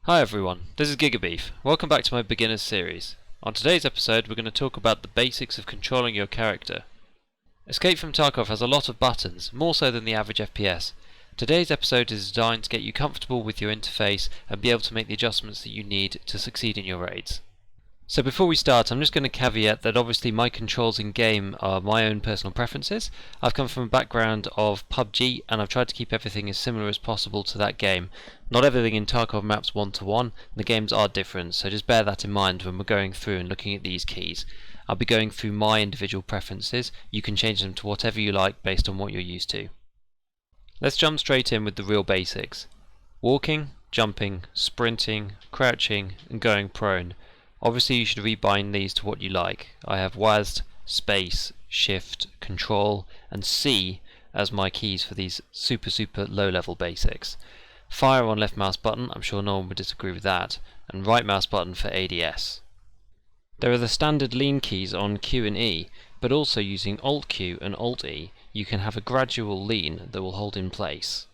Hi everyone, this is Gigabeef. Welcome back to my beginners series. On today's episode we're going to talk about the basics of controlling your character. Escape from Tarkov has a lot of buttons, more so than the average FPS. Today's episode is designed to get you comfortable with your interface and be able to make the adjustments that you need to succeed in your raids. So before we start, I'm just going to caveat that obviously my controls in game are my own personal preferences. I've come from a background of PUBG and I've tried to keep everything as similar as possible to that game. Not everything in Tarkov maps one-to-one, the games are different, so just bear that in mind when we're going through and looking at these keys. I'll be going through my individual preferences. You can change them to whatever you like based on what you're used to. Let's jump straight in with the real basics. Walking, jumping, sprinting, crouching and going prone. Obviously you should rebind these to what you like. I have WASD, space, shift, control and C as my keys for these super low level basics. Fire on left mouse button, I'm sure no one would disagree with that, and right mouse button for ADS. There are the standard lean keys on Q and E, but also using Alt Q and Alt E you can have a gradual lean that will hold in place.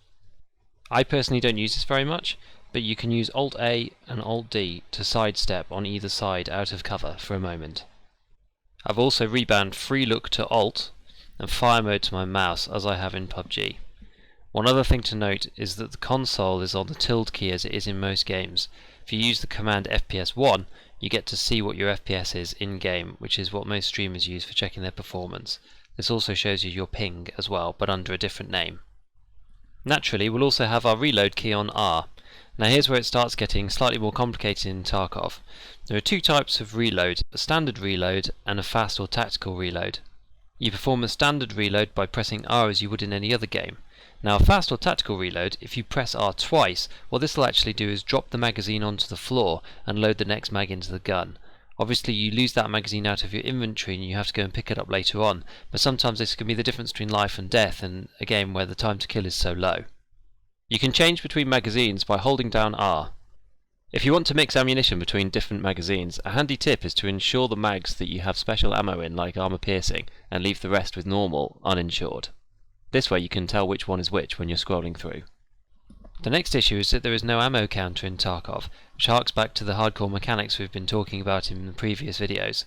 I personally don't use this very much, but you can use Alt A and Alt D to sidestep on either side out of cover for a moment. I've also rebound free look to Alt and fire mode to my mouse as I have in PUBG. One other thing to note is that the console is on the tilde key as it is in most games. If you use the command FPS1, you get to see what your FPS is in game, which is what most streamers use for checking their performance. This also shows you your ping as well, but under a different name. Naturally, we'll also have our reload key on R. Now here's where it starts getting slightly more complicated in Tarkov. There are two types of reload, a standard reload and a fast or tactical reload. You perform a standard reload by pressing R as you would in any other game. Now a fast or tactical reload, if you press R twice, what this will actually do is drop the magazine onto the floor and load the next mag into the gun. Obviously you lose that magazine out of your inventory and you have to go and pick it up later on, but sometimes this can be the difference between life and death in a game where the time to kill is so low. You can change between magazines by holding down R. If you want to mix ammunition between different magazines, a handy tip is to ensure the mags that you have special ammo in, like armor piercing, and leave the rest with normal, uninsured. This way you can tell which one is which when you're scrolling through. The next issue is that there is no ammo counter in Tarkov, which harks back to the hardcore mechanics we've been talking about in the previous videos.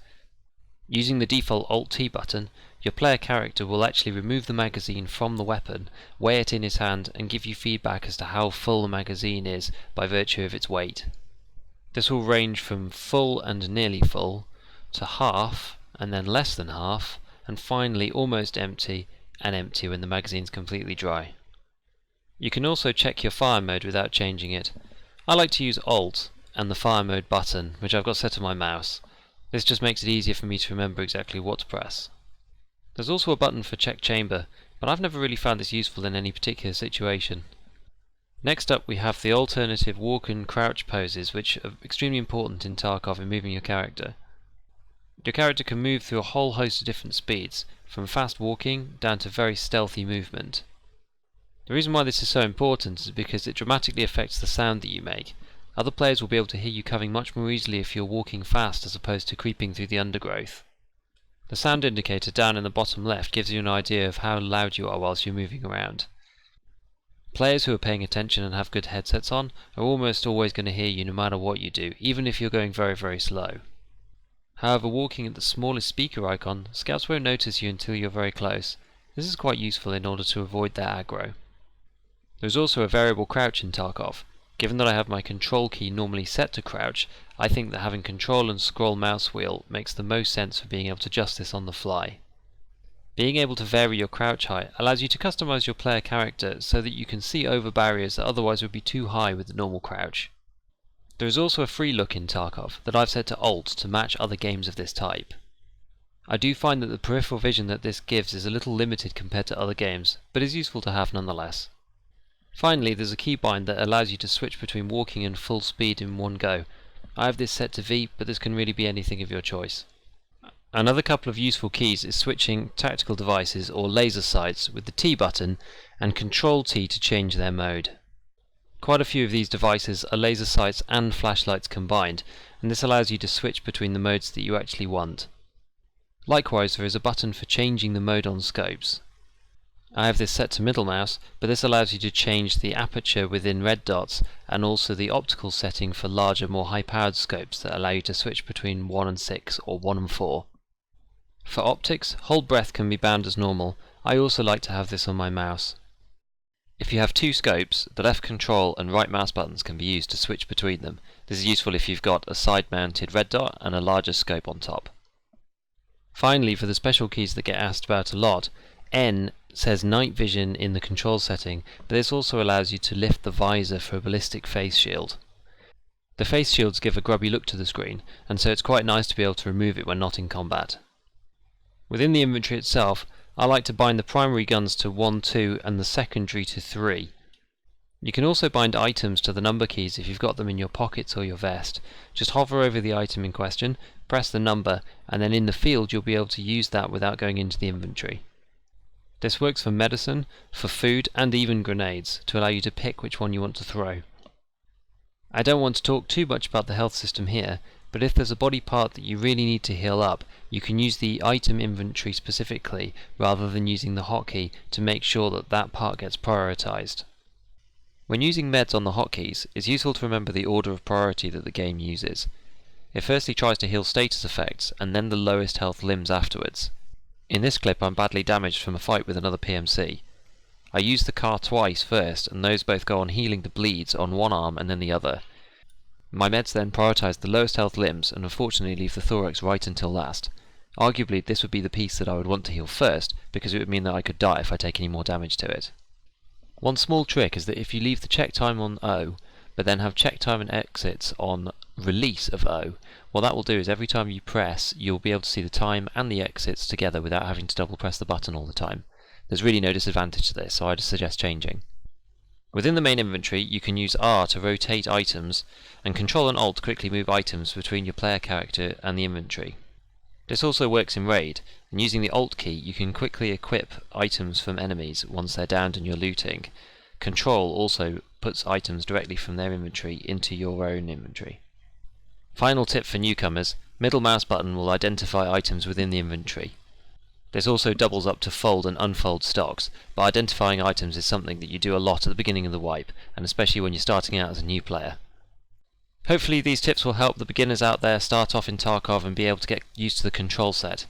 Using the default Alt-T button, your player character will actually remove the magazine from the weapon, weigh it in his hand and give you feedback as to how full the magazine is by virtue of its weight. This will range from full and nearly full, to half, and then less than half, and finally almost empty and empty when the magazine's completely dry. You can also check your fire mode without changing it. I like to use Alt and the fire mode button, which I've got set on my mouse. This just makes it easier for me to remember exactly what to press. There's also a button for check chamber, but I've never really found this useful in any particular situation. Next up we have the alternative walk and crouch poses, which are extremely important in Tarkov in moving your character. Your character can move through a whole host of different speeds, from fast walking down to very stealthy movement. The reason why this is so important is because it dramatically affects the sound that you make. Other players will be able to hear you coming much more easily if you're walking fast as opposed to creeping through the undergrowth. The sound indicator down in the bottom left gives you an idea of how loud you are whilst you're moving around. Players who are paying attention and have good headsets on are almost always going to hear you no matter what you do, even if you're going very slow. However, walking at the smallest speaker icon, scouts won't notice you until you're very close. This is quite useful in order to avoid their aggro. There is also a variable crouch in Tarkov. Given that I have my control key normally set to crouch, I think that having control and scroll mouse wheel makes the most sense for being able to adjust this on the fly. Being able to vary your crouch height allows you to customize your player character so that you can see over barriers that otherwise would be too high with the normal crouch. There is also a free look in Tarkov that I've set to Alt to match other games of this type. I do find that the peripheral vision that this gives is a little limited compared to other games, but is useful to have nonetheless. Finally, there's a keybind that allows you to switch between walking and full speed in one go. I have this set to V, but this can really be anything of your choice. Another couple of useful keys is switching tactical devices or laser sights with the T button and Control T to change their mode. Quite a few of these devices are laser sights and flashlights combined, and this allows you to switch between the modes that you actually want. Likewise, there is a button for changing the mode on scopes. I have this set to middle mouse, but this allows you to change the aperture within red dots and also the optical setting for larger, more high-powered scopes that allow you to switch between 1 and 6 or 1 and 4. For optics, hold breath can be bound as normal. I also like to have this on my mouse. If you have two scopes, the left control and right mouse buttons can be used to switch between them. This is useful if you've got a side-mounted red dot and a larger scope on top. Finally, for the special keys that get asked about a lot, N says night vision in the control setting, but this also allows you to lift the visor for a ballistic face shield. The face shields give a grubby look to the screen, and so it's quite nice to be able to remove it when not in combat. Within the inventory itself, I like to bind the primary guns to 1, 2 and the secondary to 3. You can also bind items to the number keys if you've got them in your pockets or your vest. Just hover over the item in question, press the number, and then in the field you'll be able to use that without going into the inventory. This works for medicine, for food, and even grenades, to allow you to pick which one you want to throw. I don't want to talk too much about the health system here, but if there's a body part that you really need to heal up, you can use the item inventory specifically, rather than using the hotkey to make sure that that part gets prioritized. When using meds on the hotkeys, it's useful to remember the order of priority that the game uses. It firstly tries to heal status effects, and then the lowest health limbs afterwards. In this clip I'm badly damaged from a fight with another PMC. I use the car twice first, and those both go on healing the bleeds on one arm and then the other. My meds then prioritise the lowest health limbs and unfortunately leave the thorax right until last. Arguably this would be the piece that I would want to heal first, because it would mean that I could die if I take any more damage to it. One small trick is that if you leave the check time on O, but then have check time and exits on release of O, what that will do is every time you press, you'll be able to see the time and the exits together without having to double press the button all the time. There's really no disadvantage to this, so I'd suggest changing. Within the main inventory, you can use R to rotate items, and Control and Alt quickly move items between your player character and the inventory. This also works in Raid, and using the Alt key you can quickly equip items from enemies once they're downed and you're looting. Control also puts items directly from their inventory into your own inventory. Final tip for newcomers, middle mouse button will identify items within the inventory. This also doubles up to fold and unfold stocks, but identifying items is something that you do a lot at the beginning of the wipe, and especially when you're starting out as a new player. Hopefully these tips will help the beginners out there start off in Tarkov and be able to get used to the control set.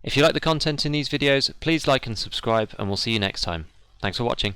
If you like the content in these videos, please like and subscribe, and we'll see you next time. Thanks for watching.